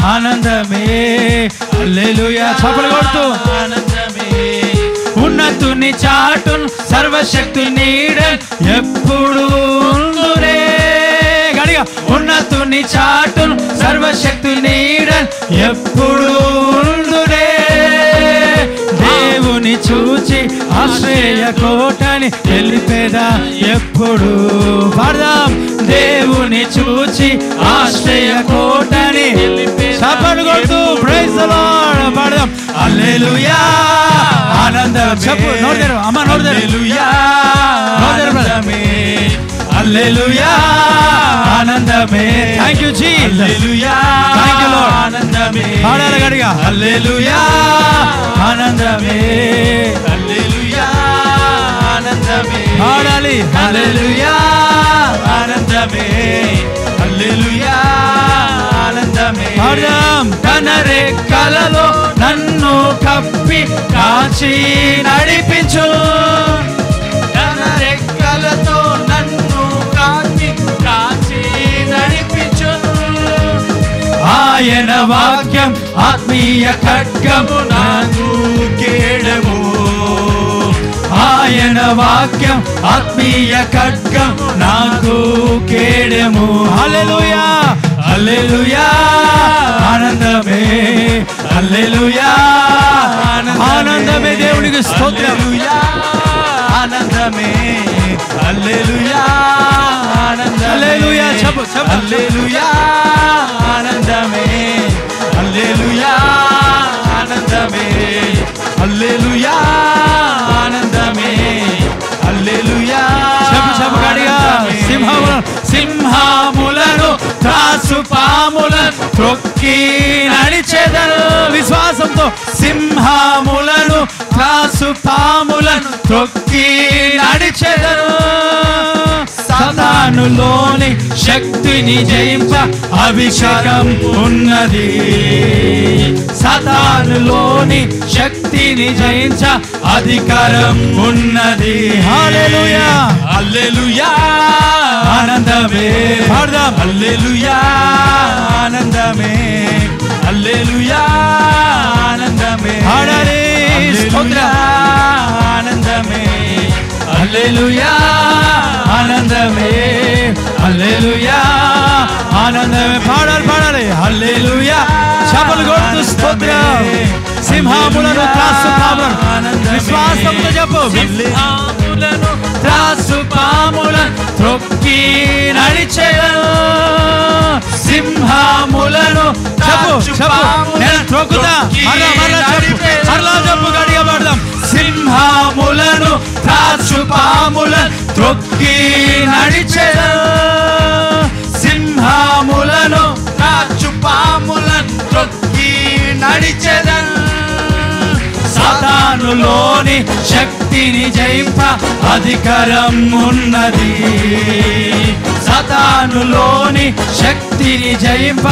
ఆనందమే. హల్లెలూయా. చప్పట్లు కొడుతూ ఆనందమే. ఉన్నతుని చాటును సర్వశక్తి నీడన్ ఎప్పుడు ఉందునే. గడిగా ఉన్నతుని చాటును సర్వశక్తి నీడన్ ఎప్పుడు ఉందునే. దేవుని చూచి ఆశ్రయ కోటని తెలిపేదా ఎప్పుడు. పాడదాం. దేవుని చూచి ఆశ్రయ కోటని చప్పట్లు కొడుతూ ప్రైజ్ ది లార్డ్ పాడదాం. హల్లెలూయా. ఆనందమే. చెప్పు నోరు తెరు అమ్మ, నోరు తెరు. హల్లెలూయా. ఆనందమే. హల్లెలూయా. ఆనందమే. Thank you ji. Hallelujah. Thank you Lord. ఆనందమే. పాడాలి గడిగా. హల్లెలూయా. ఆనందమే. హల్లెలూయా. ఆనందమే. పాడాలి. హల్లెలూయా. ఆనందమే. హల్లెలూయా. ఆనందమే. పాడదాం. తన రెక్కలలో నన్ను కప్పి కాచి నడిపించు. తన రెక్కలతో నన్ను కాచి నడిపించు. ఆయన వాక్యం ఆత్మీయ ఖడ్గము నాకు కేడము. ఆయన వాక్యం ఆత్మీయ ఖడ్గం నాకు కేడము. హల్లెలూయా. హల్లెలూయా. ఆనందమే. హల్లెలూయా. ఆనందమే. దేవునికి స్తోత్రం. ఆనందమే. హల్లెలూయా. హల్లెలూయా. చెప్పు చెప్పు. హల్లెలూయా. ఆనందమే. హల్లెలూయా. ఆనందమే. హల్లెలూయా. ఆనందమే. హల్లెలూయా. చెప్పు చెప్పు గడిగా. సింహములను త్రాసు పాములను త్రొక్కి నడిచెదను. విశ్వాసంతో. సింహములను త్రాసు పాములను త్రొక్కి నడిచెదను. సాతానులోని శక్తిని జయింప అభిషేకం ఉన్నది. సాతానులోని శక్తిని జయించ అధికారం ఉన్నది. హల్లెలూయా. హల్లెలూయా. ఆనందమే. పాడదాం. హల్లెలూయా. ఆనందమే. హల్లెలూయా. ఆనందమే. పాడాలి. స్తోత్రం. ఆనందమే. హల్లెలూయా. ఆనందమే. హల్లెలూయా. ఆనందమే. పాడాలి పాడాలి. హల్లెలూయా. చప్పట్లు కొడుతూ స్తోత్రం. సింహములను త్రాసు పాములను విశ్వాసంతో చెప్పు. సింహములను త్రాసు పాములను త్రొక్కి నడిచెదను. సింహములను చెప్పు చెప్పు. నేను త్రొక్కుతా. మరలా చెప్పు గడిగా పాడదాం. సింహములను త్రాసు పాములను త్రొక్కి నడిచెదను. సింహములను త్రాసు పాములను త్రొక్కి నడిచెదను. సాతానులోని శక్తిని జయింప అధికారం ఉన్నది. సాతానులోని శక్తిని జయింప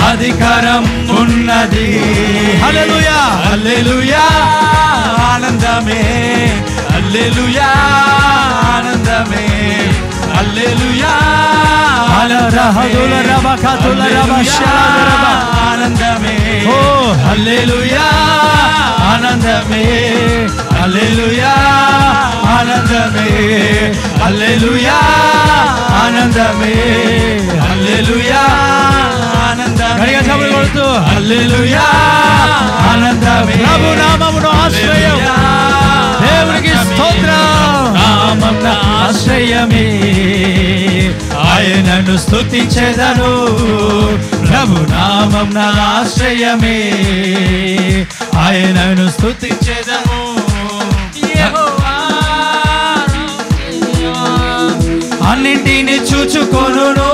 అధికారం ఉన్నది. హల్లెలూయా. హల్లెలూయా. ఆనందమే. హల్లెలూయా. ఆనందమే. హల్లెలూయా. ఆనందమే. ఓ హల్లెలూయా. ఆనందమే. హల్లెలూయా. ఆనందమే. హల్లెలూయా. ఆనందమే. హల్లెలూయా. ఆనందమే. గట్టిగా చప్పట్లు కొడుతూ హల్లెలూయా. ఆనందమే. ప్రభు నామమును ఆశ్రయం. దేవునికి స్తోత్రం. నామమున ఆశ్రయమే. ఆయనను స్తుతించెదను. ప్రభు నామమున ఆశ్రయమే. ఆయనను స్తుతించెదను. అన్నింటిని చూచుకొనును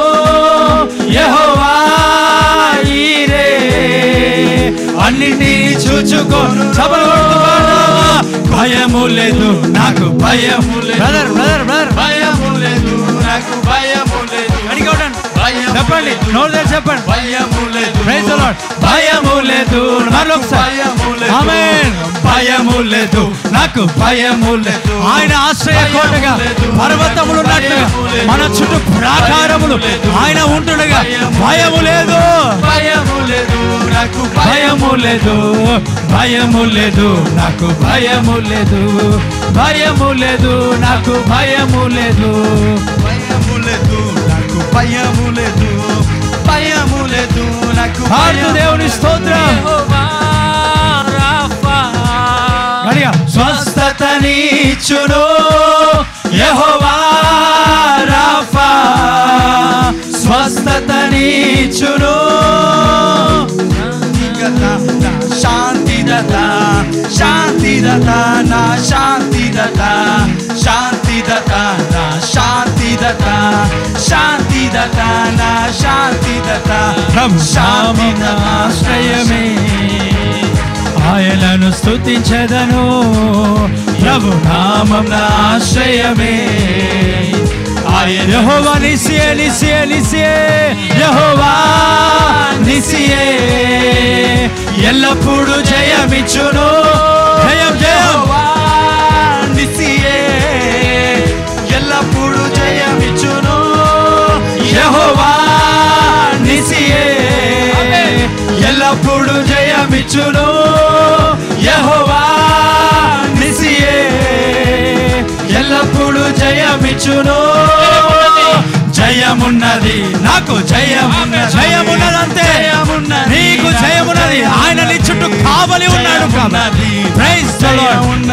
యెహోవా ఈరే. అన్నింటిని చూచుకొను. భయము లేదు నాకు, భయము లేదు. బ్రదర్ బ్రదర్ బ్రదర్ భయము లేదు నాకు, భయము లేదు. చెప్పండి, నోరు తెరిచి చెప్పండి. భయము లేదు. Praise the Lord. భయము లేదు. మరొకసారి ఆమేన్. భయము లేదు నాకు, భయము లేదు. ఆయన ఆశ్రయ కోటగా పర్వతములు ఉన్నట్లుగా మన చుట్టూ ప్రాకారములు ఆయన ఉంటుండగా భయము లేదు. భయము లేదు లేదు, భయము లేదు, నాకు భయము లేదు, భయము లేదు, నాకు భయము లేదు, భయము లేదు, నాకు భయము లేదు, భయము లేదు, నాకు దేవుని స్తోత్రం. స్వస్థతనిచ్చును యెహోవా రాఫా, స్వస్థతనిచ్చును, శాంతిదత, శాంతిదత, నా శాంతిదత, శాంతిదత, నా శాంతిదత, శాంతిదత, నా శాంతిదత, ఆశ్రయమే, ఆయనను స్తుతించెదను, ప్రభు నామం ఆశ్రయమే. యెహోవా నిసియే, నిసియే, నిసియే, యెహోవా నిసియే, ఎల్లప్పుడు జయమిచ్చును, జయం జయం నిసియే, ఎల్లప్పుడు జయమిచ్చును, యెహోవా నిసియే, ఎల్లప్పుడు జయమిచ్చును, యెహోవా నిసియే, ఎల్లప్పుడు జయమిచ్చును, జయమున్నది, నాకు జయమున్నది, జయమున్నదంతే, నీకు జయమున్నది, ఆయన నీ చుట్టూ కావలి ఉన్నాడు. Praise the lord.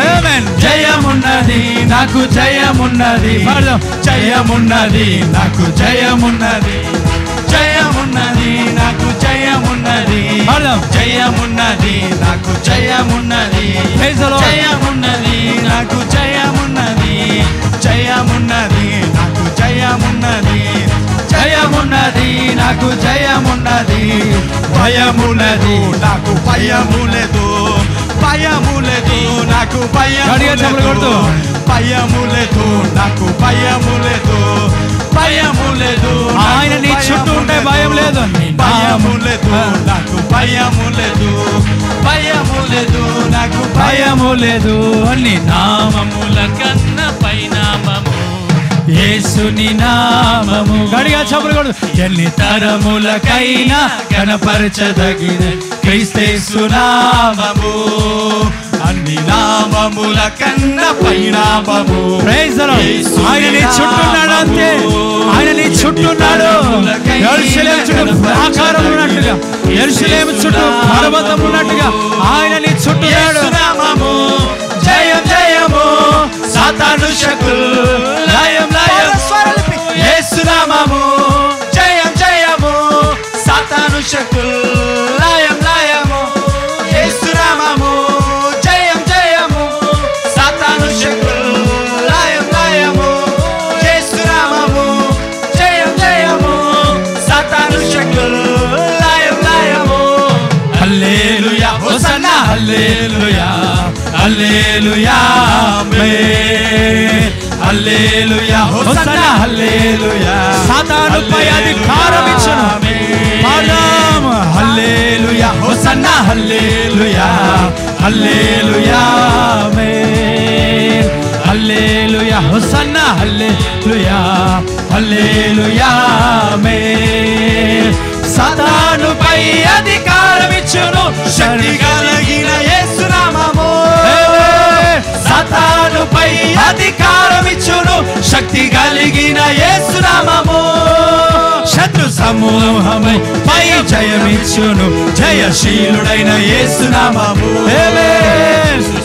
ఆమేన్. జయమున్నది, నాకు జయమున్నది, జయమున్నది, నాకు జయమున్నది, జయమున్నది, నాకు జయమున్నది, జయమున్నది, నాకు జయమున్నది, జయమున్నది, నాకు జయమున్నది, జయమున్నది, నాకు జయమున్నది, జయమున్నది, నాకు జయమున్నది, భయమున్నది, నాకు భయము లేదు, భయము లేదు, నాకు భయము లేదు, భయము లేదు, నాకు భయము లేదు, భయము లేదు, ఆయన నీ చుట్టూ ఉంటే భయం లేదు, భయము లేదు, నాకు భయము లేదు, భయము లేదు, నాకు భయము లేదు, అన్ని నామముల కన్న పైనామము యేసుని నామము. గడిగా చెప్పకూడదు. ఎన్ని తరములకైనా కనపరచదగిన క్రీస్తు నామము, అన్ని నామముల కన్న పైనామము. Praise the lord. ఆయన నీ చుట్టూ ఉన్నాడు, అంతే, ఆయన నీ చుట్టూ ఉన్నాడు. యెరూషలేము చుట్టూ ప్రాకారం ఉన్నట్టుగా, యెరూషలేము చుట్టూ పర్వతం ఉన్నట్టుగా ఆయన నీ చుట్టూ ఉన్నాడు. నామము జయం జయము, సాతాను శక్తులు లయం లయం, యేసు నామము జయం జయము, సాతాను శక్తులు లయం లయము, యేసు నామము జయం జయము, సాతాను శక్తులు లయం లయము, యేసు నామము జయం జయము, సాతాను శక్తులు లయం లయము. హల్లెలూయా, హోసన్నా, హల్లెలూయా, హల్లెలూయా, ఆమేన్, హల్లెలూయా, హోసన్నా, హల్లెలూయా. సాతానుపై అధికారం ఇచ్చును, పాడదాం. హల్లెలూయా, హోసన్నా, హల్లెలూయా, హల్లెలూయా, ఆమేన్, హల్లెలూయా, హోసన్నా, హల్లెలూయా, హల్లెలూయా, ఆమేన్. సాతానుపై అధికారం ఇచ్చును, శక్తి కలిగిన యేసు నామము, సాతానుపై అధికారం ఇచ్చును, శక్తి కలిగిన యేసు నామము. శత్రు సమూహమై పై జయమిచ్చును, జయశీలుడైన యేసు నామము.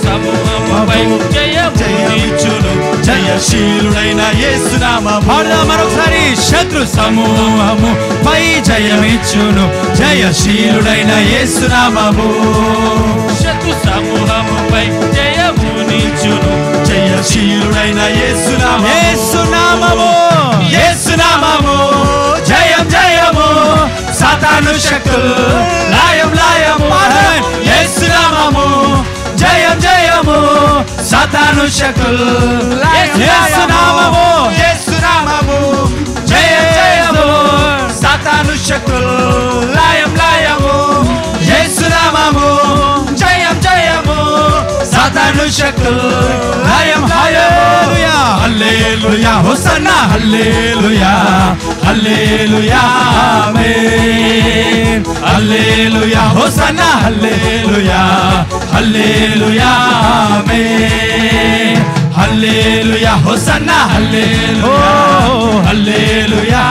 సమూహముపై జయమిచ్చును, జయశీలుడైన యేసు నామము. పాడదాం మరొకసారి. శత్రు సమూహము పై జయమిచ్చును, జయశీలుడైన యేసు నామము. శత్రు సమూహముపై జయమునిచ్చును, జయశీలుడైన యేసు నామము, యేసు నామము, యేసు నామము జయం జయము, సాతాను శక్తులు లయం లయము, యేసు నామము జయం జయము, సాతాను శక్తులు లయం యేసు లయము, నామము, యేసు నామము జయం జయము, సాతాను శక్తులు లయం లయము, యేసు నామము జయం జయము, సాతాను శక్తులు లయం లయము. హల్లెలూయా, హల్లెలూయా, హోసన్నా హల్లెలూయా హల్లెలూయా ఆమేన్ హల్లెలూయా హోసన్నా హల్లెలూయా హల్లెలూయా ఆమేన్ హల్లెలూయా హోసన్నా హల్లెలూయా హల్లెలూయా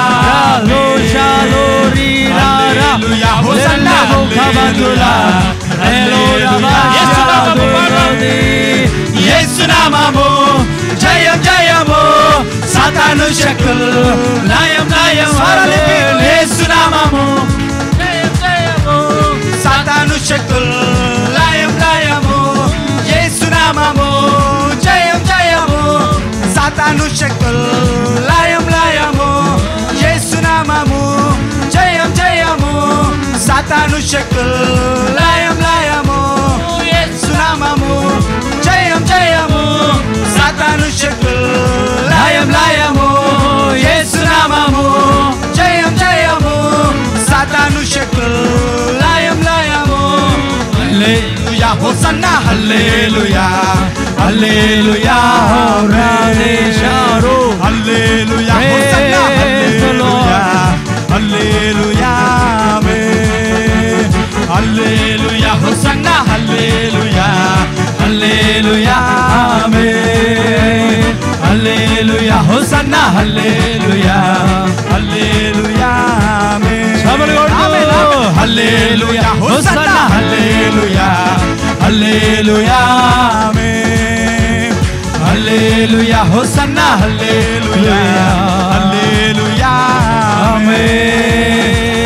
హల్లెలూయా హోసన్నా హల్లెలూయా యేసు నామము జయం జయము సాతాను శక్తులు లయం లయం యేసు నామము జయం జయము సాతాను శక్తులు లయం లయము యేసు నామము జయం జయము సాతాను శక్తులు లయం లయము యేసు నామము జయం జయము సాతాను శక్తులు లయం లయము యేసు నామము జయం జయము సాతాను శక్తులు లయం లయము యేసు నామము జయం జయము సాతాను శక్తులు లయం లయము హల్లెలూయా హోసన్నా హల్లెలూయా హల్లెలూయా రాధేశారు హల్లెలూయా హోసన్నా హల్లెలూయా హల్లెలూయా ఆమేన్ హల్లెలూయా హోసన్నా హల్లెలూయా హల్లెలూయా ఆమేన్ హల్లెలూయా హోసన్నా హల్లెలూయా హల్లెలూయా ఆమేన్ హల్లెలూయా హోసన్నా హల్లెలూయా హల్లెలూయా ఆమేన్ హల్లెలూయా హోసన్నా హల్లెలూయా హల్లెలూయా ఆమేన్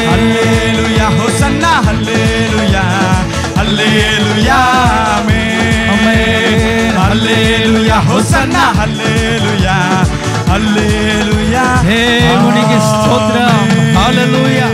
హల్లెలూయా హోసన్నా హల్లెలూయా హల్లెలూయా ఆమేన్ హల్లెలూయా హోసన్నా హల్లెలూయా హల్లెలూయా దేవునికి స్తోత్రం హల్లెలూయా